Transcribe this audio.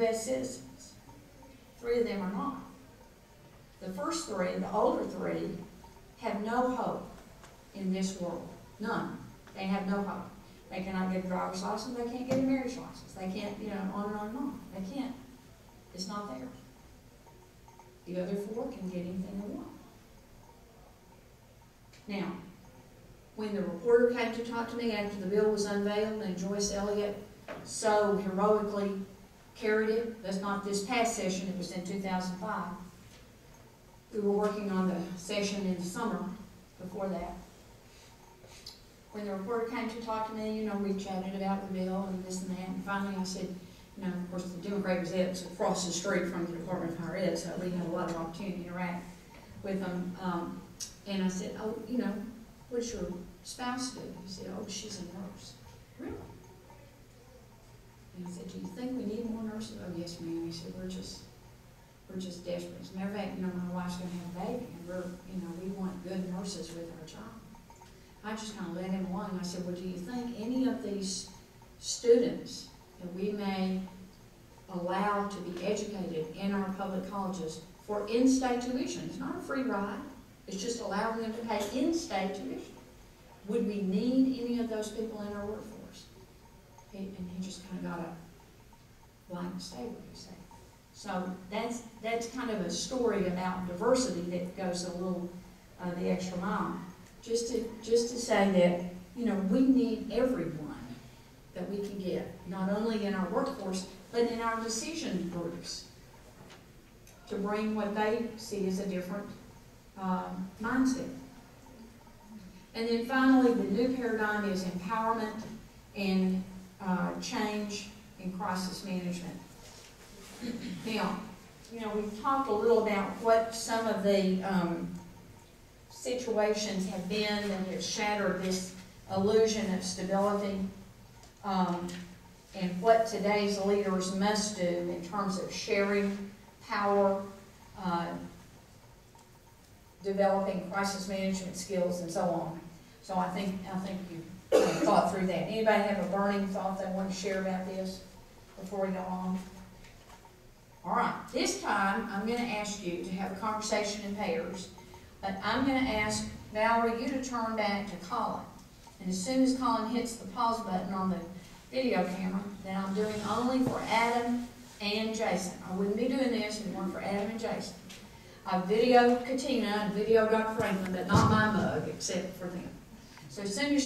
U.S. citizens. 3 of them are not. The first 3, the older 3, have no hope in this world. None. They have no hope. They cannot get a driver's license. They can't get a marriage license. They can't, on and on and on. They can't. It's not there. The other 4 can get anything they want. Now, when the reporter came to talk to me after the bill was unveiled and Joyce Elliott so heroically carried it, that's not this past session, it was in 2005. We were working on the session in the summer before that. When the reporter came to talk to me, we chatted about the bill and this and that, and finally I said, of course the Democrat Gazette's across the street from the Department of Higher Ed, so we had a lot of opportunity to interact with them. And I said, oh, what's your spouse do? He said, oh, she's a nurse. Really? And I said, do you think we need more nurses? Oh, yes, ma'am. He said, we're just desperate. As a matter of fact, my wife's going to have a baby, and we want good nurses with our child. I just kind of let him alone. I said, well, do you think any of these students that we may allow to be educated in our public colleges for in-state tuition, it's not a free ride, it's just allowing them to pay in-state tuition, would we need any of those people in our workforce? And he just kind of got a blank statement, you say. So that's kind of a story about diversity that goes a little the extra mile. Just to say that, we need everyone that we can get, not only in our workforce, but in our decision groups, to bring what they see as a different mindset. And then finally, the new paradigm is empowerment and change in crisis management. Now, we've talked a little about what some of the situations have been that have shattered this illusion of stability, and what today's leaders must do in terms of sharing power, developing crisis management skills, and so on. So I think you thought through that. Anybody have a burning thought they want to share about this before we go on? All right, this time I'm going to ask you to have a conversation in pairs, but I'm going to ask Valerie, you to turn back to Colin. And as soon as Colin hits the pause button on the video camera, then I'm doing only for Adam and Jason. I wouldn't be doing this if it weren't for Adam and Jason. I've videoed Katina and videoed Dr. Franklin, but not my mug, except for them. So as soon as